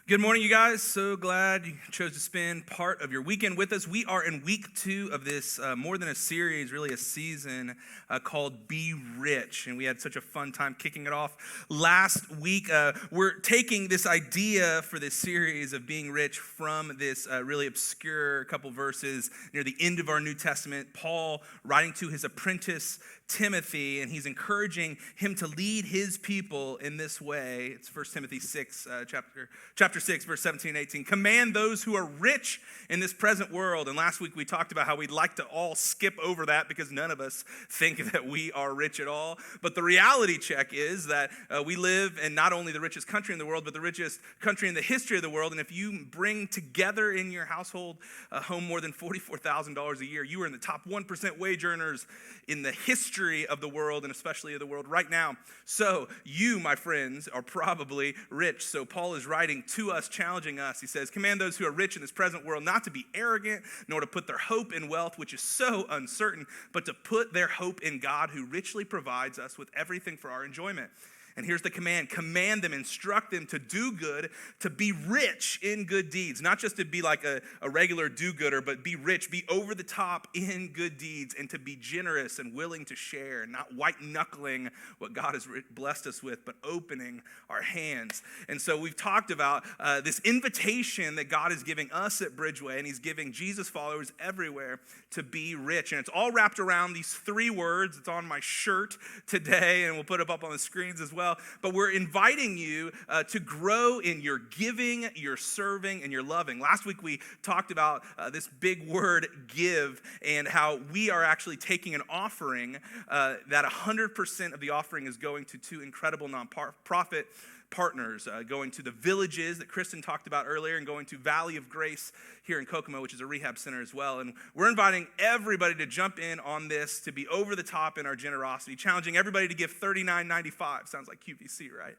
Good morning, you guys. So glad you chose to spend part of your weekend with us. We are in week 2 of this more than a series, really a season called Be Rich. And we had such a fun time kicking it off last week. We're taking this idea for this series of being rich from this really obscure couple verses near the end of our New Testament. Paul writing to his apprentice Timothy, and he's encouraging him to lead his people in this way. It's 1 Timothy 6, chapter 6, verse 17 and 18. Command those who are rich in this present world. And last week we talked about how we'd like to all skip over that because none of us think that we are rich at all. But the reality check is that we live in not only the richest country in the world, but the richest country in the history of the world. And if you bring together in your household home more than $44,000 a year, you are in the top 1% wage earners in the history of the world, and especially of the world right now. So you, my friends, are probably rich. So Paul is writing to us, challenging us. He says, command those who are rich in this present world not to be arrogant, nor to put their hope in wealth, which is so uncertain, but to put their hope in God, who richly provides us with everything for our enjoyment. And here's the command. Command them, instruct them to do good, to be rich in good deeds. Not just to be like a regular do-gooder, but be rich, be over the top in good deeds, and to be generous and willing to share, not white-knuckling what God has blessed us with, but opening our hands. And so we've talked about this invitation that God is giving us at Bridgeway, and he's giving Jesus followers everywhere to be rich. And it's all wrapped around these 3 words. It's on my shirt today, and we'll put it up on the screens as well. But we're inviting you to grow in your giving, your serving, and your loving. Last week we talked about this big word, give, and how we are actually taking an offering that 100% of the offering is going to 2 incredible nonprofit partners, going to the villages that Kristen talked about earlier, and going to Valley of Grace here in Kokomo, which is a rehab center as well. And we're inviting everybody to jump in on this, to be over the top in our generosity, challenging everybody to give $39.95. Sounds like QVC, right?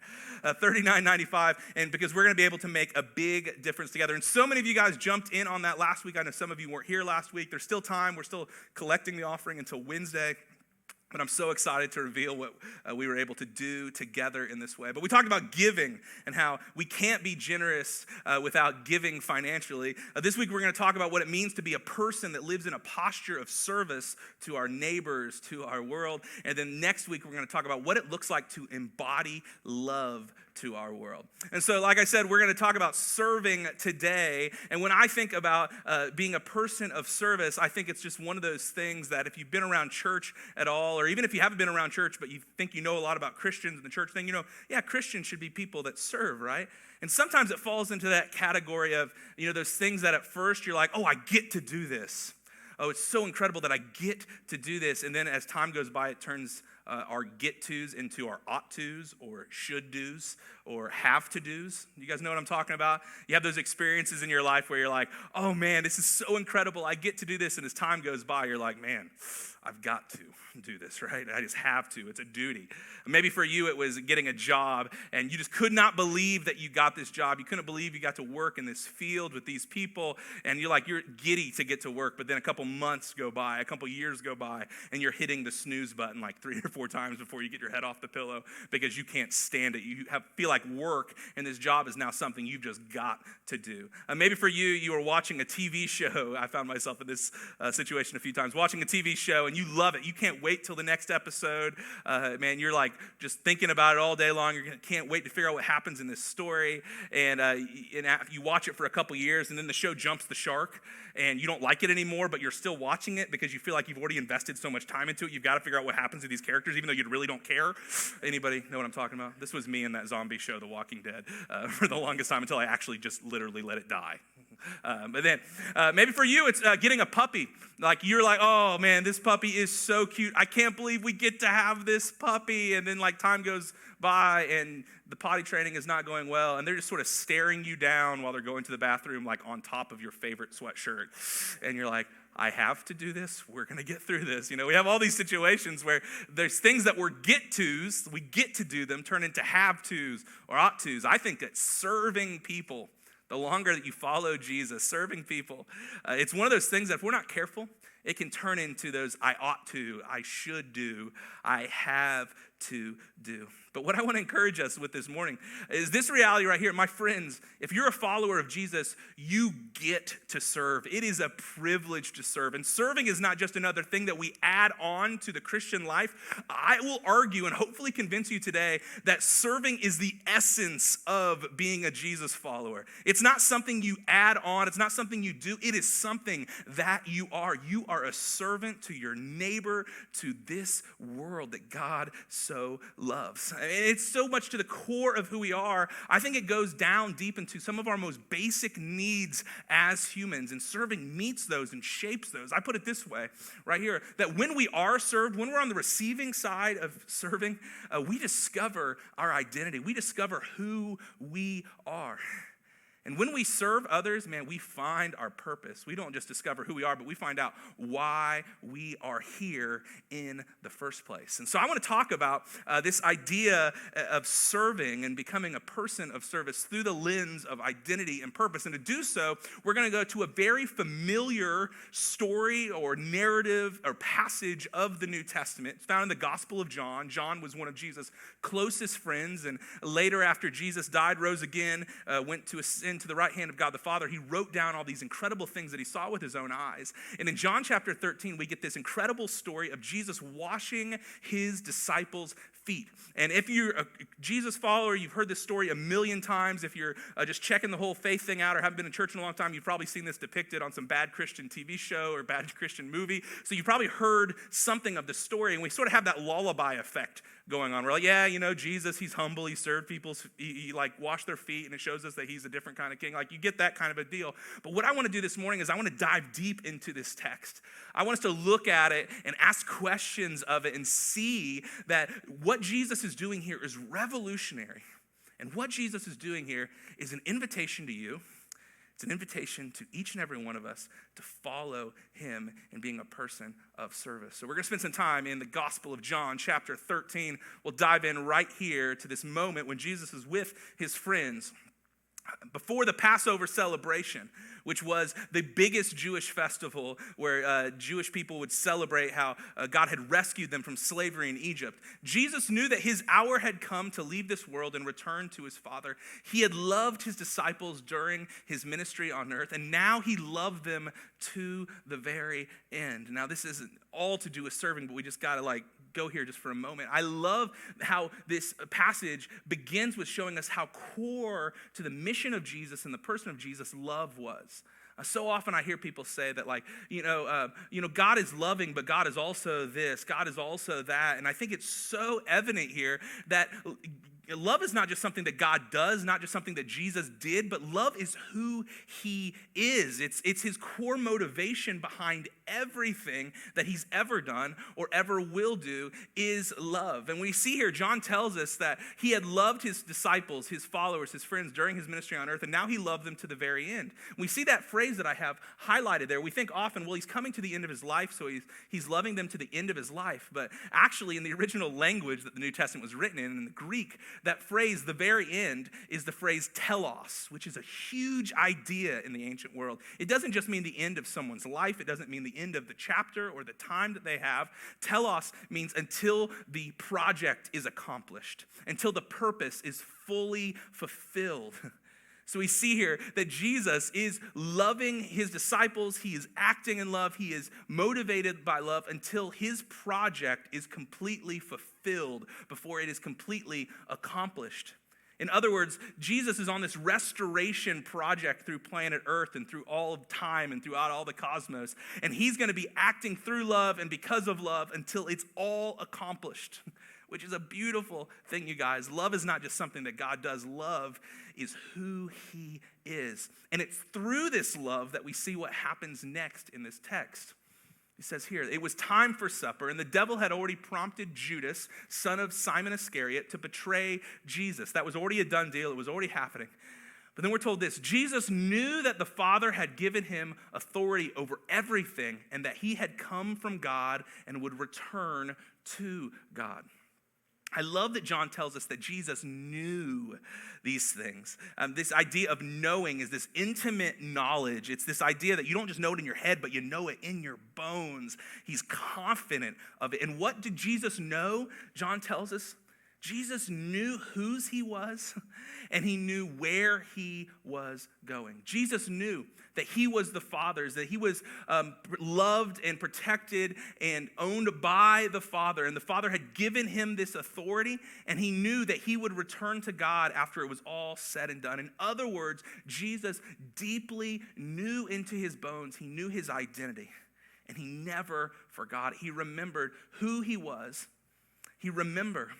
$39.95, and because we're going to be able to make a big difference together. And so many of you guys jumped in on that last week. I know some of you weren't here last week. There's still time. We're still collecting the offering until Wednesday. But I'm so excited to reveal what we were able to do together in this way. But we talked about giving and how we can't be generous without giving financially. This week we're going to talk about what it means to be a person that lives in a posture of service to our neighbors, to our world. And then next week we're going to talk about what it looks like to embody love to our world. And so, like I said, we're going to talk about serving today. And when I think about being a person of service, I think it's just one of those things that if you've been around church at all, or even if you haven't been around church, but you think you know a lot about Christians and the church thing, Christians should be people that serve, right? And sometimes it falls into that category of, those things that at first you're like, oh, I get to do this. Oh, it's so incredible that I get to do this. And then as time goes by, it turns our get-tos into our ought-tos or should-dos or have-to-dos. You guys know what I'm talking about? You have those experiences in your life where you're like, oh man, this is so incredible. I get to do this. And as time goes by, you're like, man, I've got to do this, right? I just have to. It's a duty. Maybe for you, it was getting a job, and you just could not believe that you got this job. You couldn't believe you got to work in this field with these people, and you're giddy to get to work, but then a couple months go by, a couple years go by, and you're hitting the snooze button like 3 or 4 times before you get your head off the pillow because you can't stand it. You feel like work, and this job is now something you've just got to do. Maybe for you, you were watching a TV show. I found myself in this situation a few times, watching a TV show, and you love it. You can't wait till the next episode. Man, you're like just thinking about it all day long. You can't wait to figure out what happens in this story. And you watch it for a couple years, and then the show jumps the shark, and you don't like it anymore, but you're still watching it because you feel like you've already invested so much time into it. You've got to figure out what happens to these characters, even though you really don't care. Anybody know what I'm talking about? This was me in that zombie show, The Walking Dead, for the longest time until I actually just literally let it die. But then maybe for you, it's getting a puppy. Like you're like, oh man, this puppy is so cute. I can't believe we get to have this puppy. And then like time goes by and the potty training is not going well. And they're just sort of staring you down while they're going to the bathroom, like on top of your favorite sweatshirt. And you're like, I have to do this. We're going to get through this. We have all these situations where there's things that were get-tos, we get to do them, turn into have-tos or ought-tos. I think that serving people, the longer that you follow Jesus, serving people, it's one of those things that if we're not careful, It can turn into those I ought to, I should do, I have to do. But what I want to encourage us with this morning is this reality right here. My friends, if you're a follower of Jesus, you get to serve. It is a privilege to serve. And serving is not just another thing that we add on to the Christian life. I will argue and hopefully convince you today that serving is the essence of being a Jesus follower. It's not something you add on. It's not something you do. It is something that you are. You are a servant to your neighbor, to this world that God so loves. It's so much to the core of who we are. I think it goes down deep into some of our most basic needs as humans, and serving meets those and shapes those. I put it this way right here, that when we are served, when we're on the receiving side of serving, we discover our identity. We discover who we are. And when we serve others, man, we find our purpose. We don't just discover who we are, but we find out why we are here in the first place. And so I want to talk about this idea of serving and becoming a person of service through the lens of identity and purpose. And to do so, we're going to go to a very familiar story or narrative or passage of the New Testament. It's found in the Gospel of John. John was one of Jesus' closest friends, and later after Jesus died, rose again, went to ascend to the right hand of God the Father, he wrote down all these incredible things that he saw with his own eyes. And in John chapter 13, we get this incredible story of Jesus washing his disciples' feet. And if you're a Jesus follower, you've heard this story a million times. If you're just checking the whole faith thing out or haven't been in church in a long time, you've probably seen this depicted on some bad Christian TV show or bad Christian movie. So you probably heard something of the story, and we sort of have that lullaby effect going on. We're like, yeah, you know, Jesus, he's humble, he served people, he like washed their feet, and it shows us that he's a different kind of king. Like, you get that kind of a deal. But what I want to do this morning is I want to dive deep into this text. I want us to look at it and ask questions of it and see that what Jesus is doing here is revolutionary. And what Jesus is doing here is an invitation to you. It's an invitation to each and every one of us to follow him in being a person of service. So we're going to spend some time in the Gospel of John, chapter 13. We'll dive in right here to this moment when Jesus is with his friends before the Passover celebration, which was the biggest Jewish festival where Jewish people would celebrate how God had rescued them from slavery in Egypt. Jesus knew that his hour had come to leave this world and return to his Father. He had loved his disciples during his ministry on earth, and now he loved them to the very end. Now, this isn't all to do with serving, but we just got to go here just for a moment. I love how this passage begins with showing us how core to the mission of Jesus and the person of Jesus love was. So often I hear people say that, God is loving, but God is also this, God is also that. And I think it's so evident here that love is not just something that God does, not just something that Jesus did, but love is who he is. It's his core motivation behind everything that he's ever done or ever will do is love. And we see here, John tells us that he had loved his disciples, his followers, his friends during his ministry on earth, and now he loved them to the very end. We see that phrase that I have highlighted there. We think often, well, he's coming to the end of his life, so he's loving them to the end of his life. But actually, in the original language that the New Testament was written in the Greek, that phrase, the very end, is the phrase telos, which is a huge idea in the ancient world. It doesn't just mean the end of someone's life. It doesn't mean the end of the chapter or the time that they have. Telos means until the project is accomplished, until the purpose is fully fulfilled. So we see here that Jesus is loving his disciples. He is acting in love. He is motivated by love until his project is completely fulfilled, before it is completely accomplished. In other words, Jesus is on this restoration project through planet Earth and through all of time and throughout all the cosmos. And he's going to be acting through love and because of love until it's all accomplished, which is a beautiful thing, you guys. Love is not just something that God does. Love is who he is. And it's through this love that we see what happens next in this text. He says here, it was time for supper, and the devil had already prompted Judas, son of Simon Iscariot, to betray Jesus. That was already a done deal. It was already happening. But then we're told this: Jesus knew that the Father had given him authority over everything, and that he had come from God and would return to God. I love that John tells us that Jesus knew these things. This idea of knowing is this intimate knowledge. It's this idea that you don't just know it in your head, but you know it in your bones. He's confident of it. And what did Jesus know? John tells us Jesus knew whose he was, and he knew where he was going. Jesus knew that he was the Father's, that he was loved and protected and owned by the Father, and the Father had given him this authority, and he knew that he would return to God after it was all said and done. In other words, Jesus deeply knew into his bones, he knew his identity, and he never forgot it. He remembered who he was. He remembered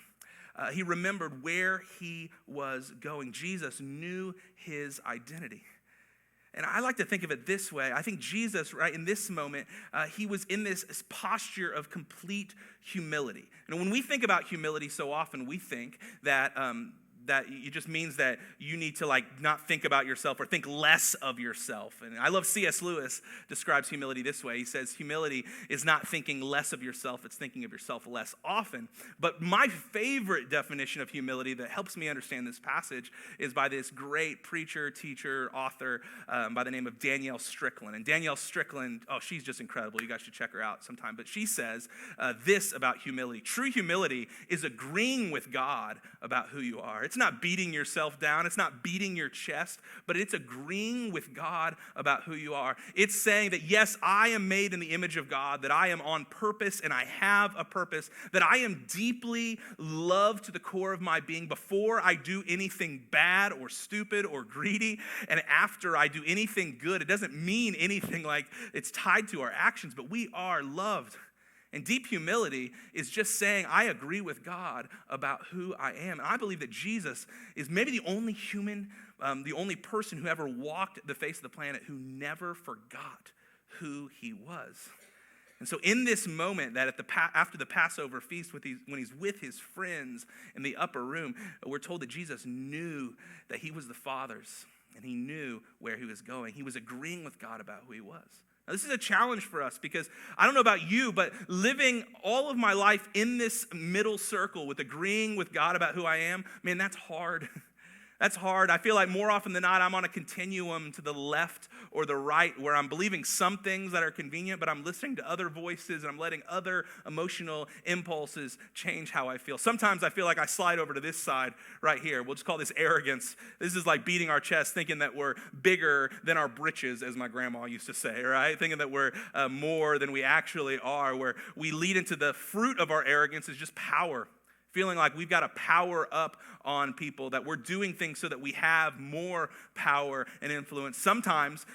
where he was going. Jesus knew his identity. And I like to think of it this way. I think Jesus, right, in this moment, he was in this posture of complete humility. And when we think about humility so often, we think that it just means that you need to not think about yourself or think less of yourself. And I love C.S. Lewis describes humility this way. He says humility is not thinking less of yourself, it's thinking of yourself less often. But my favorite definition of humility that helps me understand this passage is by this great preacher, teacher, author by the name of Danielle Strickland. And Danielle Strickland, she's just incredible. You guys should check her out sometime. But she says this about humility. True humility is agreeing with God about who you are. It's not beating yourself down. It's not beating your chest, but it's agreeing with God about who you are. It's saying that, yes, I am made in the image of God, that I am on purpose and I have a purpose, that I am deeply loved to the core of my being before I do anything bad or stupid or greedy, and after I do anything good. It doesn't mean anything like it's tied to our actions, but we are loved. And deep humility is just saying, I agree with God about who I am. And I believe that Jesus is maybe the only human, the only person who ever walked the face of the planet who never forgot who he was. And so in this moment that after the Passover feast, when he's with his friends in the upper room, we're told that Jesus knew that he was the Father's, and he knew where he was going. He was agreeing with God about who he was. Now, this is a challenge for us because I don't know about you, but living all of my life in this middle circle with agreeing with God about who I am, man, that's hard. That's hard. I feel like more often than not, I'm on a continuum to the left or the right where I'm believing some things that are convenient, but I'm listening to other voices and I'm letting other emotional impulses change how I feel. Sometimes I feel like I slide over to this side right here. We'll just call this arrogance. This is like beating our chest, thinking that we're bigger than our britches, as my grandma used to say, right? Thinking that we're more than we actually are, where we lead into the fruit of our arrogance is just power. Feeling like we've got to power up on people, that we're doing things so that we have more power and influence. Sometimes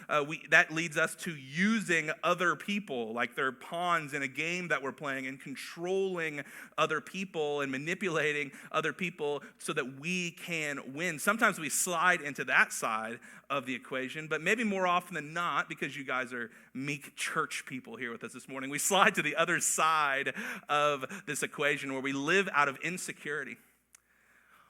that leads us to using other people like they're pawns in a game that we're playing and controlling other people and manipulating other people so that we can win. Sometimes we slide into that side of the equation, but maybe more often than not, because you guys are meek church people here with us this morning, we slide to the other side of this equation where we live out of insecurity,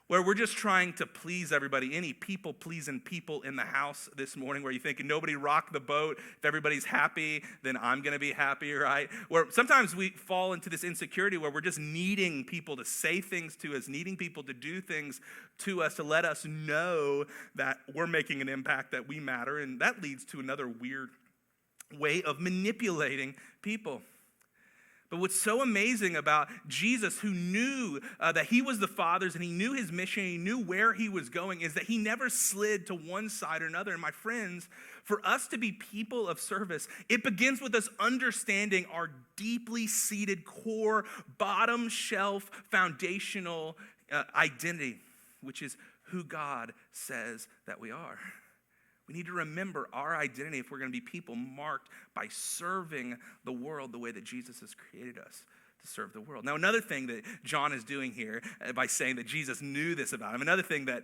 where we're just trying to please everybody. Any people-pleasing people in the house this morning where you think nobody rock the boat, if everybody's happy, then I'm going to be happy, right? Where sometimes we fall into this insecurity where we're just needing people to say things to us, needing people to do things to us to let us know that we're making an impact, that we matter, and that leads to another weird way of manipulating people. But what's so amazing about Jesus, who knew that he was the Father's and he knew his mission, he knew where he was going, is that he never slid to one side or another. And my friends, for us to be people of service, it begins with us understanding our deeply seated core, bottom shelf, foundational identity, which is who God says that we are. We need to remember our identity if we're going to be people marked by serving the world the way that Jesus has created us to serve the world. Now, another thing that John is doing here by saying that Jesus knew this about him, another thing that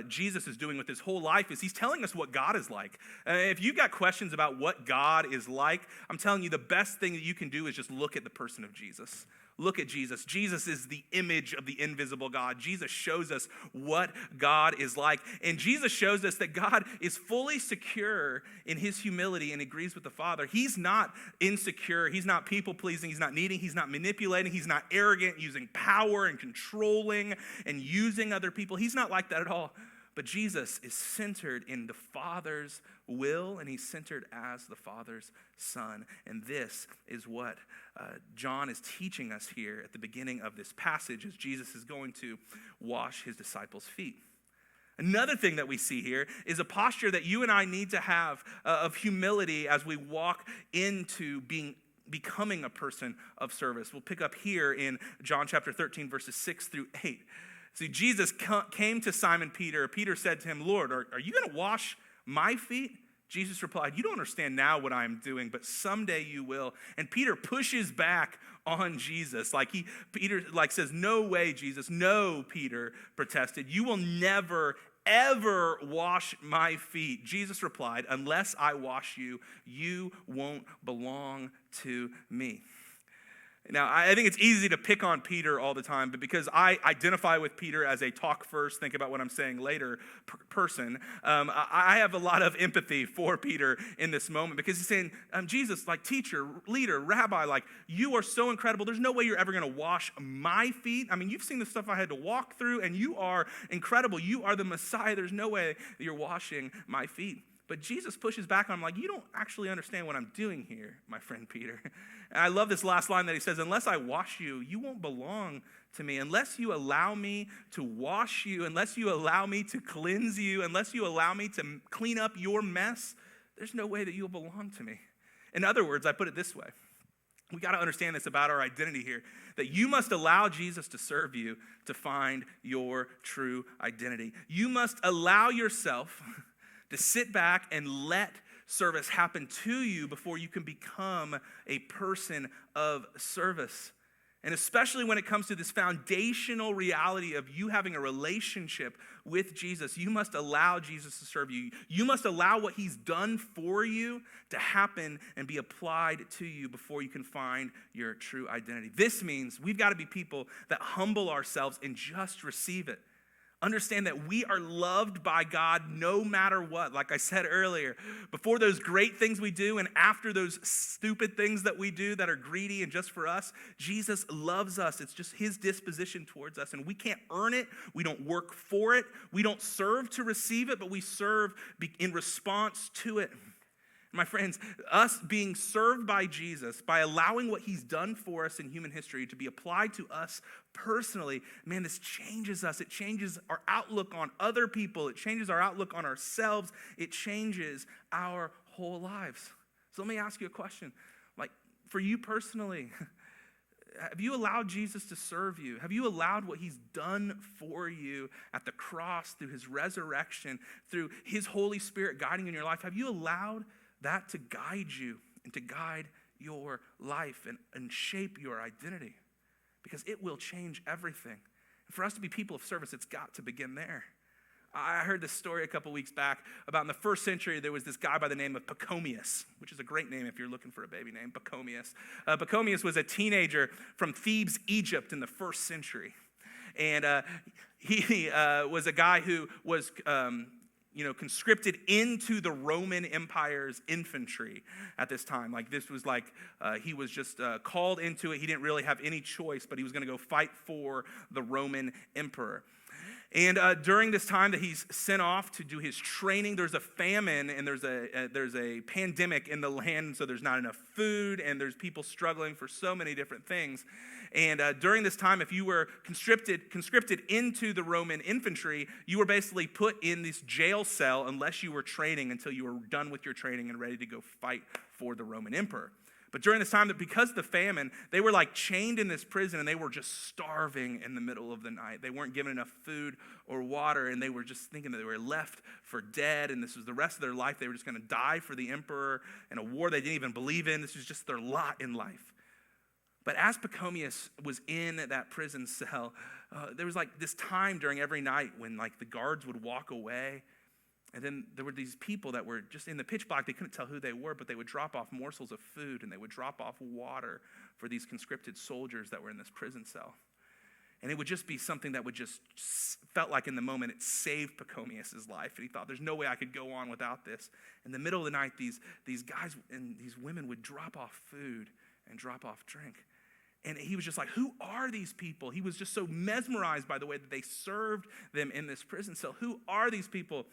Jesus is doing with his whole life is he's telling us what God is like. If you've got questions about what God is like, I'm telling you the best thing that you can do is just look at the person of Jesus. Look at Jesus. Jesus is the image of the invisible God. Jesus shows us what God is like. And Jesus shows us that God is fully secure in his humility and agrees with the Father. He's not insecure. He's not people-pleasing. He's not needing. He's not manipulating. He's not arrogant, using power and controlling and using other people. He's not like that at all. But Jesus is centered in the Father's will, and he's centered as the Father's Son. And this is what John is teaching us here at the beginning of this passage as Jesus is going to wash his disciples' feet. Another thing that we see here is a posture that you and I need to have of humility as we walk into becoming a person of service. We'll pick up here in John chapter 13, verses 6 through 8. See, Jesus came to Simon Peter. Peter said to him, "Lord, are you going to wash my feet?" Jesus replied, "You don't understand now what I'm doing, but someday you will." And Peter pushes back on Jesus. Peter says, "No way, Jesus." "No," Peter protested. "You will never, ever wash my feet." Jesus replied, "Unless I wash you, you won't belong to me." Now, I think it's easy to pick on Peter all the time, but because I identify with Peter as a talk first, think about what I'm saying later person, I have a lot of empathy for Peter in this moment because he's saying, Jesus, teacher, leader, rabbi, you are so incredible. There's no way you're ever going to wash my feet. I mean, you've seen the stuff I had to walk through, and you are incredible. You are the Messiah. There's no way that you're washing my feet. But Jesus pushes back on him you don't actually understand what I'm doing here, my friend Peter. And I love this last line that he says, "Unless I wash you, you won't belong to me. Unless you allow me to wash you, unless you allow me to cleanse you, unless you allow me to clean up your mess, there's no way that you'll belong to me." In other words, I put it this way. We got to understand this about our identity here, that you must allow Jesus to serve you to find your true identity. You must allow yourself to sit back and let service happen to you before you can become a person of service. And especially when it comes to this foundational reality of you having a relationship with Jesus, you must allow Jesus to serve you. You must allow what he's done for you to happen and be applied to you before you can find your true identity. This means we've got to be people that humble ourselves and just receive it. Understand that we are loved by God no matter what. Like I said earlier, before those great things we do and after those stupid things that we do that are greedy and just for us, Jesus loves us. It's just his disposition towards us. And we can't earn it. We don't work for it. We don't serve to receive it, but we serve in response to it. My friends, us being served by Jesus, by allowing what he's done for us in human history to be applied to us personally, man, this changes us. It changes our outlook on other people. It changes our outlook on ourselves. It changes our whole lives. So let me ask you a question. For you personally, have you allowed Jesus to serve you? Have you allowed what he's done for you at the cross, through his resurrection, through his Holy Spirit guiding in your life? Have you allowed that to guide you and to guide your life and shape your identity? Because it will change everything. And for us to be people of service, it's got to begin there. I heard this story a couple weeks back about in the first century, there was this guy by the name of Pachomius, which is a great name if you're looking for a baby name, Pachomius. Pachomius was a teenager from Thebes, Egypt in the first century. And he was a guy who was conscripted into the Roman Empire's infantry at this time. He was just called into it. He didn't really have any choice, but he was going to go fight for the Roman emperor. And during this time that he's sent off to do his training, there's a famine and there's a pandemic in the land, so there's not enough food and there's people struggling for so many different things. And during this time, if you were conscripted into the Roman infantry, you were basically put in this jail cell unless you were training until you were done with your training and ready to go fight for the Roman emperor. But during this time, because of the famine, they were chained in this prison and they were just starving in the middle of the night. They weren't given enough food or water, and they were just thinking that they were left for dead, and this was the rest of their life. They were just going to die for the emperor in a war they didn't even believe in. This was just their lot in life. But as Pachomius was in that prison cell, there was this time during every night when the guards would walk away, And then there were these people that were just in the pitch black. They couldn't tell who they were, but they would drop off morsels of food and they would drop off water for these conscripted soldiers that were in this prison cell. And it would just be something that would just felt like in the moment it saved Pachomius' life. And he thought, there's no way I could go on without this. In the middle of the night, these guys and these women would drop off food and drop off drink. And he was just like, who are these people? He was just so mesmerized by the way that they served them in this prison cell. Who are these people?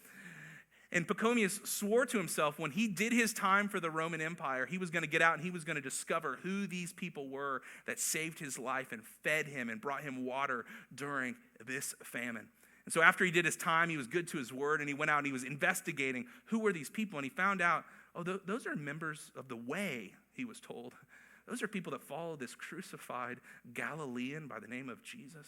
And Pachomius swore to himself when he did his time for the Roman Empire, he was going to get out and he was going to discover who these people were that saved his life and fed him and brought him water during this famine. And so after he did his time, he was good to his word, and he went out and he was investigating who were these people. And he found out, those are members of the way, he was told. Those are people that follow this crucified Galilean by the name of Jesus.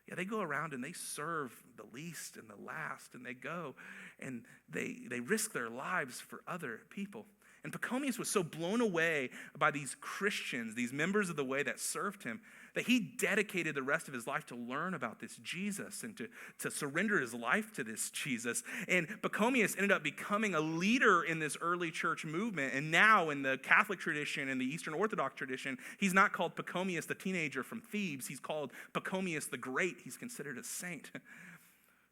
Yeah, they go around and they serve the least and the last, and they go and they risk their lives for other people. And Pachomius was so blown away by these Christians, these members of the way that served him, that he dedicated the rest of his life to learn about this Jesus and to surrender his life to this Jesus. And Pachomius ended up becoming a leader in this early church movement. And now in the Catholic tradition and the Eastern Orthodox tradition, he's not called Pachomius the teenager from Thebes. He's called Pachomius the Great. He's considered a saint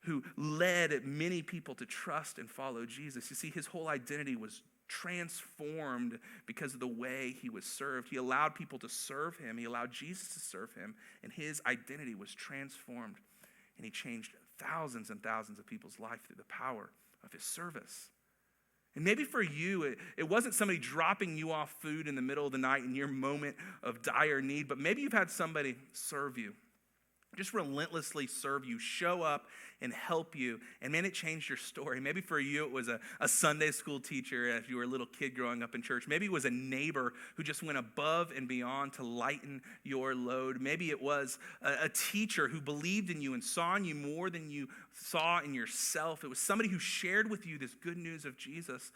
who led many people to trust and follow Jesus. You see, his whole identity was transformed because of the way he was served. He allowed people to serve him. He allowed Jesus to serve him, and his identity was transformed, and he changed thousands and thousands of people's life through the power of his service. And maybe for you, it wasn't somebody dropping you off food in the middle of the night in your moment of dire need, but maybe you've had somebody serve you. Just relentlessly serve you, show up and help you. And man, it changed your story. Maybe for you, it was a Sunday school teacher if you were a little kid growing up in church. Maybe it was a neighbor who just went above and beyond to lighten your load. Maybe it was a teacher who believed in you and saw in you more than you saw in yourself. It was somebody who shared with you this good news of Jesus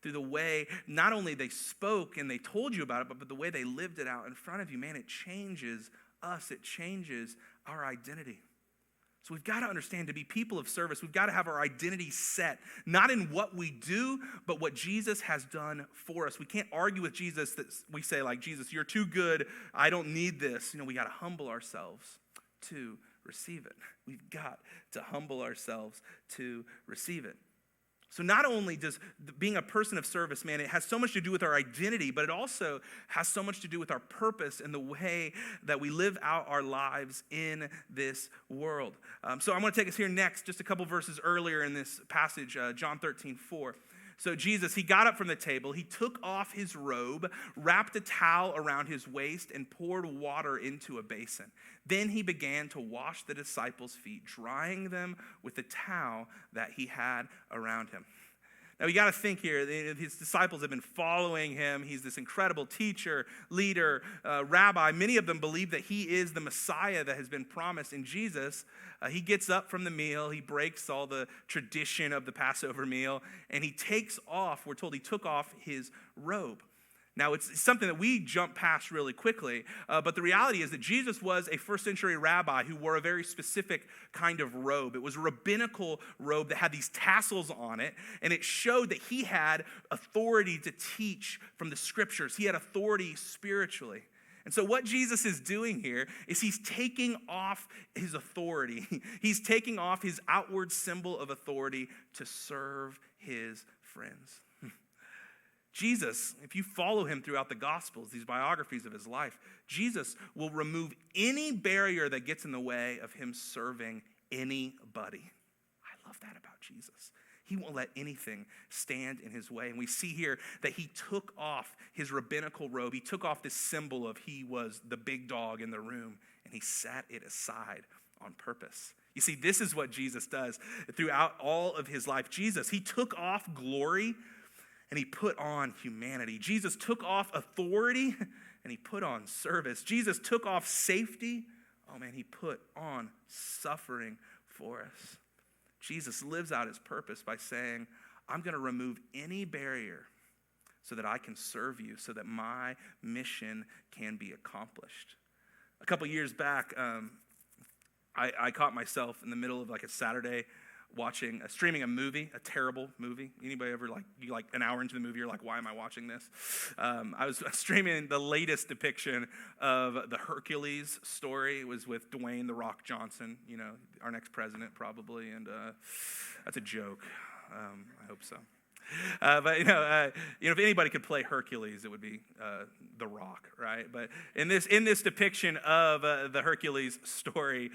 through the way not only they spoke and they told you about it, but the way they lived it out in front of you. Man, it changes us. It changes our identity. So we've got to understand, to be people of service, we've got to have our identity set, not in what we do, but what Jesus has done for us. We can't argue with Jesus that we say, like, Jesus, you're too good. I don't need this. We got to humble ourselves to receive it. We've got to humble ourselves to receive it. So not only does being a person of service, man, it has so much to do with our identity, but it also has so much to do with our purpose and the way that we live out our lives in this world. So I'm going to take us here next, just a couple verses earlier in this passage, John 13:4. So Jesus, he got up from the table, he took off his robe, wrapped a towel around his waist, and poured water into a basin. Then he began to wash the disciples' feet, drying them with the towel that he had around him. Now, you got to think here, his disciples have been following him. He's this incredible teacher, leader, rabbi. Many of them believe that he is the Messiah that has been promised. In Jesus, he gets up from the meal. He breaks all the tradition of the Passover meal, and he takes off, we're told he took off his robe. Now, it's something that we jump past really quickly, but the reality is that Jesus was a first century rabbi who wore a very specific kind of robe. It was a rabbinical robe that had these tassels on it, and it showed that he had authority to teach from the scriptures. He had authority spiritually. And so what Jesus is doing here is he's taking off his authority. He's taking off his outward symbol of authority to serve his friends. Jesus, if you follow him throughout the Gospels, these biographies of his life, Jesus will remove any barrier that gets in the way of him serving anybody. I love that about Jesus. He won't let anything stand in his way. And we see here that he took off his rabbinical robe. He took off this symbol of he was the big dog in the room, and he set it aside on purpose. You see, this is what Jesus does throughout all of his life. Jesus, he took off glory and he put on humanity. Jesus took off authority and he put on service. Jesus took off safety. Oh man, he put on suffering for us. Jesus lives out his purpose by saying, I'm going to remove any barrier so that I can serve you, so that my mission can be accomplished. A couple years back, I caught myself in the middle of like a Saturday streaming a movie, a terrible movie. Anybody ever you an hour into the movie, you're like, why am I watching this? I was streaming the latest depiction of the Hercules story. It was with Dwayne "The Rock" Johnson, our next president probably, and that's a joke. I hope so. But if anybody could play Hercules, it would be The Rock, right? But in this depiction of the Hercules story,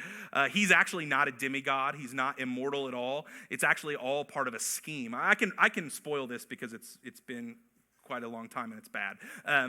he's actually not a demigod. He's not immortal at all. It's actually all part of a scheme. I can spoil this because it's been quite a long time and it's bad.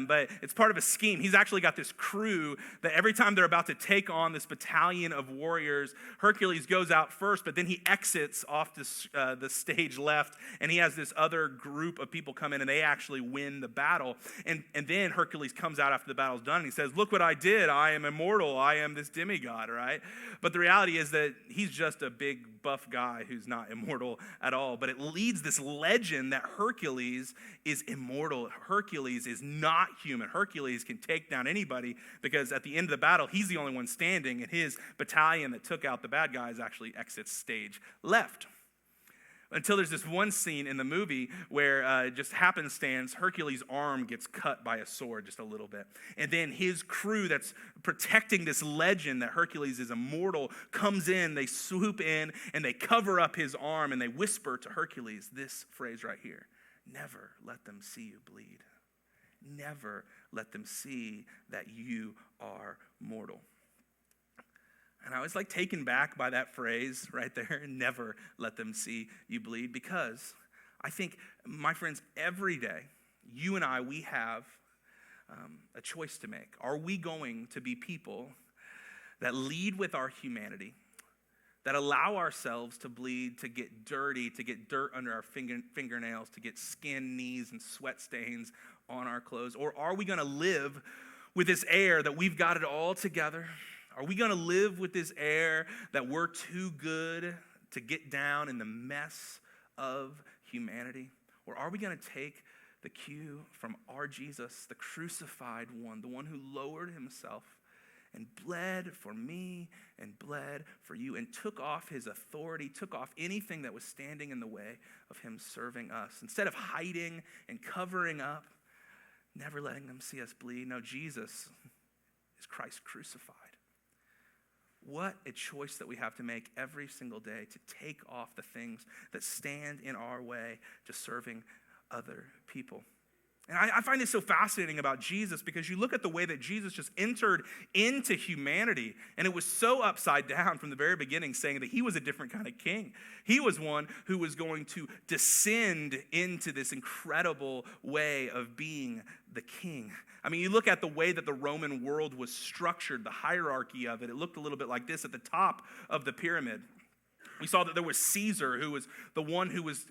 But it's part of a scheme. He's actually got this crew that every time they're about to take on this battalion of warriors, Hercules goes out first, but then he exits off the stage left, and he has this other group of people come in, and they actually win the battle. And then Hercules comes out after the battle's done, and he says, look what I did. I am immortal. I am this demigod, right? But the reality is that he's just a big buff guy who's not immortal at all. But it leads this legend that Hercules is immortal. Hercules is not human. Hercules can take down anybody because at the end of the battle, he's the only one standing, and his battalion that took out the bad guys actually exits stage left. Until there's this one scene in the movie where just happenstance, Hercules' arm gets cut by a sword just a little bit. And then his crew that's protecting this legend that Hercules is immortal comes in, they swoop in, and they cover up his arm, and they whisper to Hercules this phrase right here: never let them see you bleed. Never let them see that you are mortal. And I was taken back by that phrase right there, never let them see you bleed, because I think, my friends, every day, you and I, we have a choice to make. Are we going to be people that lead with our humanity, that allow ourselves to bleed, to get dirty, to get dirt under our fingernails, to get skin, knees, and sweat stains on our clothes? Or are we going to live with this air that we've got it all together? Are we going to live with this air that we're too good to get down in the mess of humanity? Or are we going to take the cue from our Jesus, the crucified one, the one who lowered himself and bled for me and bled for you and took off his authority, took off anything that was standing in the way of him serving us? Instead of hiding and covering up, never letting them see us bleed. No, Jesus is Christ crucified. What a choice that we have to make every single day to take off the things that stand in our way to serving other people. And I find this so fascinating about Jesus, because you look at the way that Jesus just entered into humanity, and it was so upside down from the very beginning, saying that he was a different kind of king. He was one who was going to descend into this incredible way of being the king. I mean, you look at the way that the Roman world was structured, the hierarchy of it, it looked a little bit like this at the top of the pyramid. We saw that there was Caesar, who was the one who was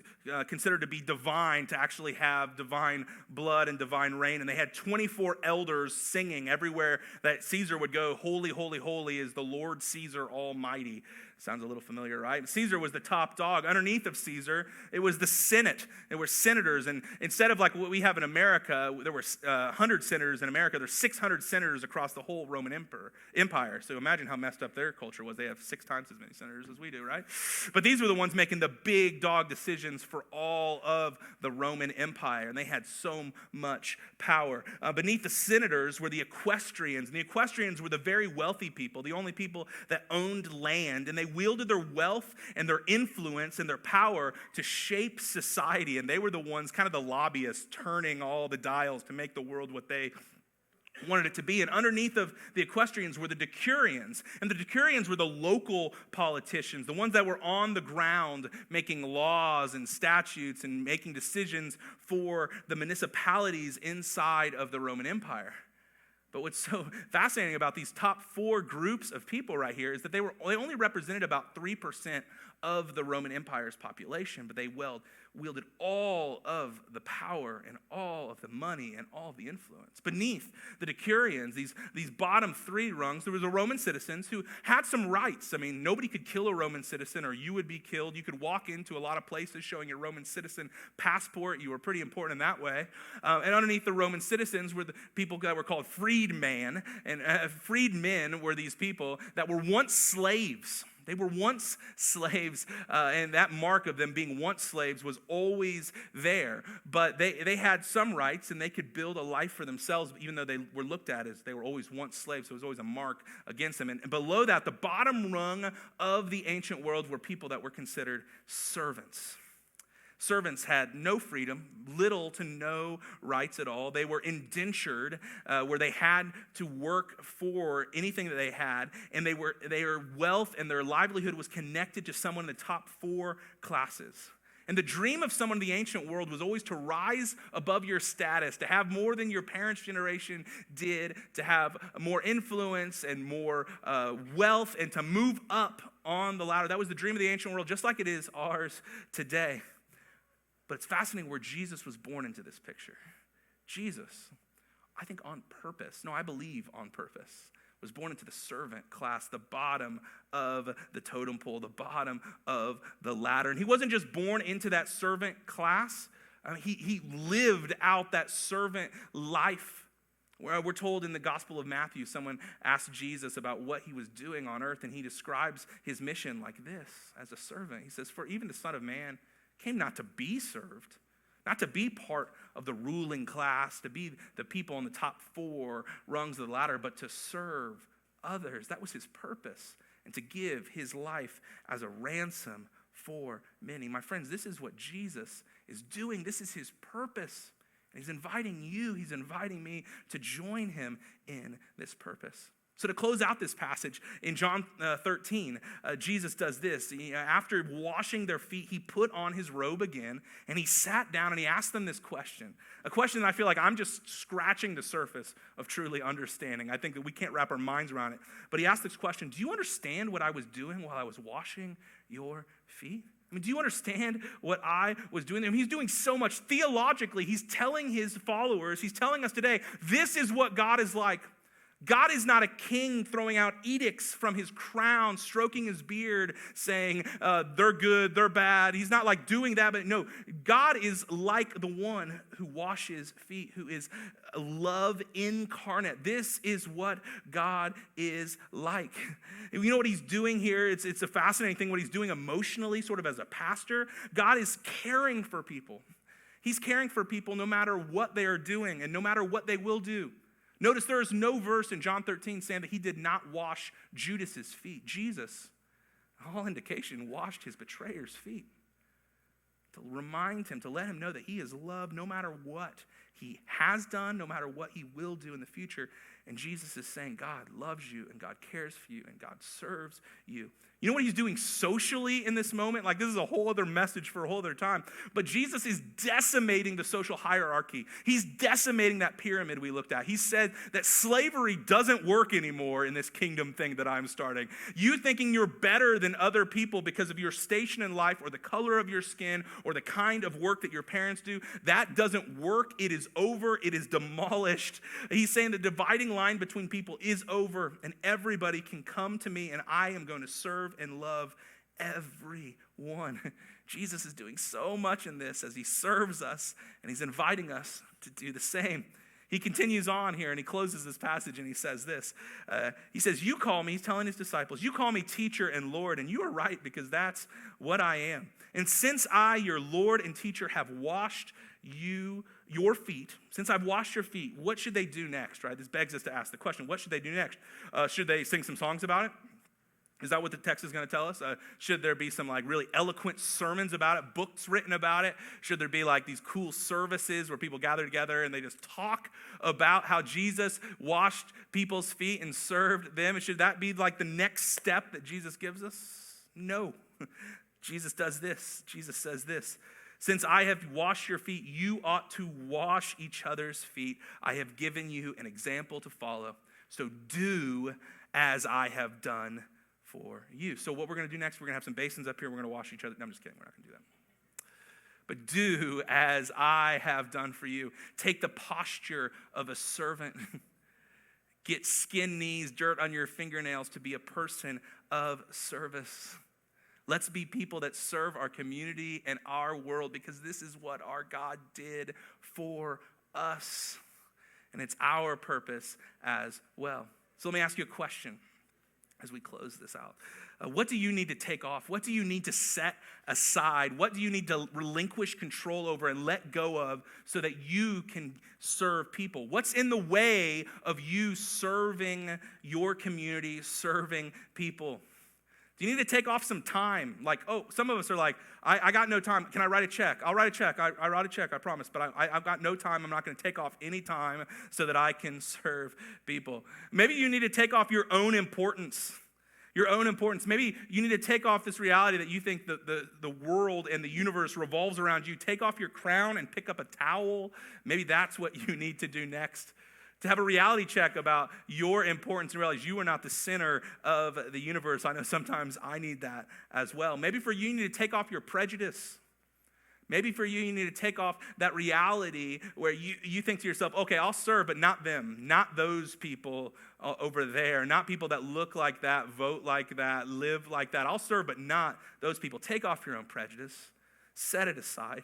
considered to be divine, to actually have divine blood and divine reign. And they had 24 elders singing everywhere that Caesar would go, holy, holy, holy is the Lord Caesar Almighty. Sounds a little familiar, right? Caesar was the top dog. Underneath of Caesar, it was the Senate. There were senators. And instead of like what we have in America, there were 100 senators in America. There's 600 senators across the whole Roman Empire. So imagine how messed up their culture was. They have 6 times as many senators as we do, right? But these were the ones making the big dog decisions for all of the Roman Empire. And they had so much power. Beneath the senators were the equestrians. And the equestrians were the very wealthy people, the only people that owned land. And they wielded their wealth and their influence and their power to shape society. And they were the ones, kind of the lobbyists, turning all the dials to make the world what they wanted it to be. And underneath of the equestrians were the decurions. And the decurions were the local politicians, the ones that were on the ground making laws and statutes and making decisions for the municipalities inside of the Roman Empire. But what's so fascinating about these top 4 groups of people right here is that they only represented about 3% of the Roman Empire's population, but they wielded all of the power and all of the money and all of the influence. Beneath the decurions, these bottom 3 rungs, there was the Roman citizens who had some rights. I mean, nobody could kill a Roman citizen or you would be killed. You could walk into a lot of places showing your Roman citizen passport. You were pretty important in that way. And underneath the Roman citizens were the people that were called freedmen. And freedmen were these people that were once slaves. They were once slaves, and that mark of them being once slaves was always there. But they had some rights, and they could build a life for themselves, even though they were looked at as they were always once slaves. So it was always a mark against them. And below that, the bottom rung of the ancient world were people that were considered servants. Servants had no freedom, little to no rights at all. They were indentured, where they had to work for anything that they had, and their wealth and their livelihood was connected to someone in the top 4 classes. And the dream of someone in the ancient world was always to rise above your status, to have more than your parents' generation did, to have more influence and more wealth, and to move up on the ladder. That was the dream of the ancient world, just like it is ours today. But it's fascinating where Jesus was born into this picture. Jesus, I think on purpose, no, I believe on purpose, was born into the servant class, the bottom of the totem pole, the bottom of the ladder. And he wasn't just born into that servant class. He lived out that servant life. We're told in the Gospel of Matthew, someone asked Jesus about what he was doing on earth, and he describes his mission like this, as a servant. He says, "For even the Son of Man came not to be served, not to be part of the ruling class, to be the people on the top 4 rungs of the ladder, but to serve others." That was his purpose, and to give his life as a ransom for many. My friends, this is what Jesus is doing. This is his purpose. And he's inviting you, he's inviting me to join him in this purpose. So to close out this passage, in John 13, Jesus does this. After washing their feet, he put on his robe again, and he sat down and he asked them this question. A question that I feel like I'm just scratching the surface of truly understanding. I think that we can't wrap our minds around it. But he asked this question: do you understand what I was doing while I was washing your feet? I mean, do you understand what I was doing there? I mean, he's doing so much theologically. He's telling his followers, he's telling us today, this is what God is like. God is not a king throwing out edicts from his crown, stroking his beard, saying they're good, they're bad. He's not like doing that, but no, God is like the one who washes feet, who is love incarnate. This is what God is like. You know what he's doing here? It's a fascinating thing what he's doing emotionally, sort of as a pastor. God is caring for people. He's caring for people no matter what they are doing and no matter what they will do. Notice there is no verse in John 13 saying that he did not wash Judas's feet. Jesus, all indication, washed his betrayer's feet to remind him, to let him know that he is loved no matter what he has done, no matter what he will do in the future. And Jesus is saying God loves you and God cares for you and God serves you. You know what he's doing socially in this moment? Like, this is a whole other message for a whole other time. But Jesus is decimating the social hierarchy. He's decimating that pyramid we looked at. He said that slavery doesn't work anymore in this kingdom thing that I'm starting. You thinking you're better than other people because of your station in life or the color of your skin or the kind of work that your parents do, that doesn't work. It is over. It is demolished. He's saying the dividing line between people is over, and everybody can come to me, and I am going to serve and love everyone. Jesus is doing so much in this as he serves us, and he's inviting us to do the same. He continues on here, and he closes this passage, and he says this. He says, you call me, he's telling his disciples, you call me teacher and Lord, and you are right, because that's what I am. And since I, your Lord and teacher, have washed your feet, since I've washed your feet, what should they do next, right? This begs us to ask the question, what should they do next? Should they sing some songs about it? Is that what the text is going to tell us? Should there be some like really eloquent sermons about it, books written about it? Should there be like these cool services where people gather together and they just talk about how Jesus washed people's feet and served them? And should that be like the next step that Jesus gives us? No. Jesus does this. Jesus says this. Since I have washed your feet, you ought to wash each other's feet. I have given you an example to follow. So do as I have done for you. So what we're going to do next, we're going to have some basins up here. We're going to wash each other. No, I'm just kidding. We're not going to do that. But do as I have done for you. Take the posture of a servant. Get skin knees, dirt on your fingernails to be a person of service. Let's be people that serve our community and our world, because this is what our God did for us. And it's our purpose as well. So let me ask you a question. as we close this out. What do you need to take off? What do you need to set aside? What do you need to relinquish control over and let go of so that you can serve people? What's in the way of you serving your community, serving people? Do you need to take off some time? Like, some of us are like, I got no time. Can I write a check? I'll write a check. I write a check, I promise. But I've got no time. I'm not going to take off any time so that I can serve people. Maybe you need to take off your own importance. Your own importance. Maybe you need to take off this reality that you think the world and the universe revolves around you. Take off your crown and pick up a towel. Maybe that's what you need to do next. To have a reality check about your importance and realize you are not the center of the universe. I know sometimes I need that as well. Maybe for you need to take off your prejudice. Maybe for you need to take off that reality where you think to yourself, okay, I'll serve, but not them, not those people over there, not people that look like that, vote like that, live like that. I'll serve, but not those people. Take off your own prejudice. Set it aside.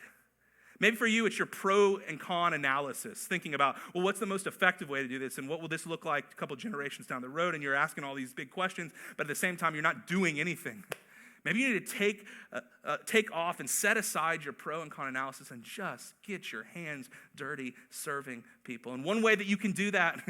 Maybe for you, it's your pro and con analysis, thinking about, well, what's the most effective way to do this, and what will this look like a couple generations down the road, and you're asking all these big questions, but at the same time, you're not doing anything. Maybe you need to take off and set aside your pro and con analysis and just get your hands dirty serving people. And one way that you can do that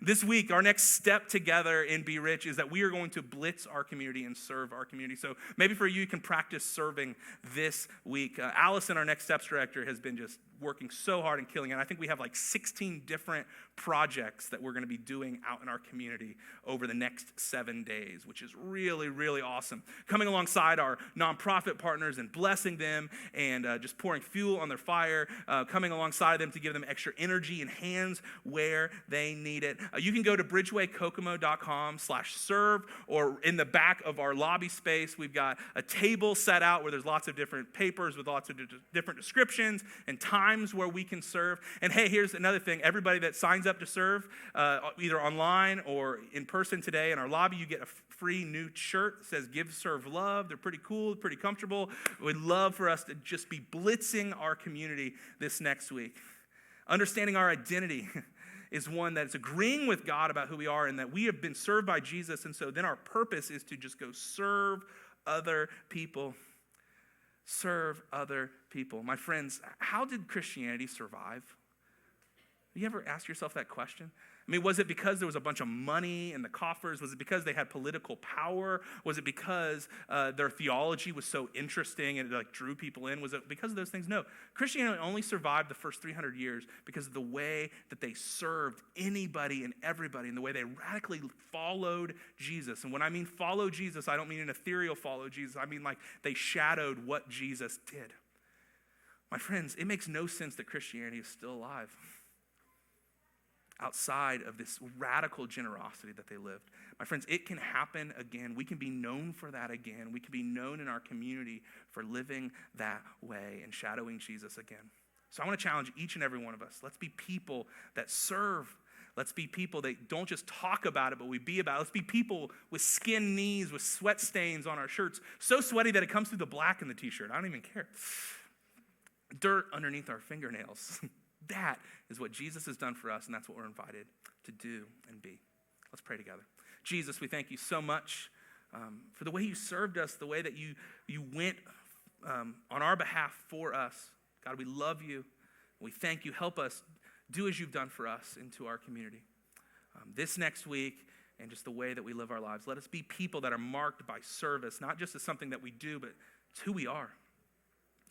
this week, our next step together in BeRich is that we are going to blitz our community and serve our community. So maybe for you can practice serving this week. Allison, our next steps director, has been just working so hard and killing it. I think we have like 16 different projects that we're going to be doing out in our community over the next 7 days, which is really, really awesome. Coming alongside our nonprofit partners and blessing them and just pouring fuel on their fire, coming alongside them to give them extra energy and hands where they need it. You can go to bridgewaykokomo.com/serve, or in the back of our lobby space, we've got a table set out where there's lots of different papers with lots of different descriptions and times where we can serve. And hey, here's another thing. Everybody that signs up to serve, either online or in person today in our lobby, you get a free new shirt that says Give, Serve, Love. They're pretty cool, pretty comfortable. We'd love for us to just be blitzing our community this next week. Understanding our identity is one that's agreeing with God about who we are and that we have been served by Jesus. And so then our purpose is to just go serve other people. Serve other people. My friends, how did Christianity survive? Have you ever asked yourself that question? I mean, was it because there was a bunch of money in the coffers? Was it because they had political power? Was it because their theology was so interesting and it drew people in? Was it because of those things? No. Christianity only survived the first 300 years because of the way that they served anybody and everybody and the way they radically followed Jesus. And when I mean follow Jesus, I don't mean an ethereal follow Jesus. I mean like they shadowed what Jesus did. My friends, it makes no sense that Christianity is still alive outside of this radical generosity that they lived. My friends, it can happen again. We can be known for that again. We can be known in our community for living that way and shadowing Jesus again. So I want to challenge each and every one of us. Let's be people that serve. Let's be people that don't just talk about it, but we be about it. Let's be people with skinned knees, with sweat stains on our shirts, so sweaty that it comes through the black in the t-shirt. I don't even care. Dirt underneath our fingernails. That is what Jesus has done for us, and that's what we're invited to do and be. Let's pray together. Jesus, we thank you so much for the way you served us, the way that you went on our behalf for us. God, we love you. We thank you. Help us do as you've done for us into our community. This next week and just the way that we live our lives, let us be people that are marked by service, not just as something that we do, but it's who we are.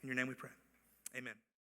In your name we pray. Amen.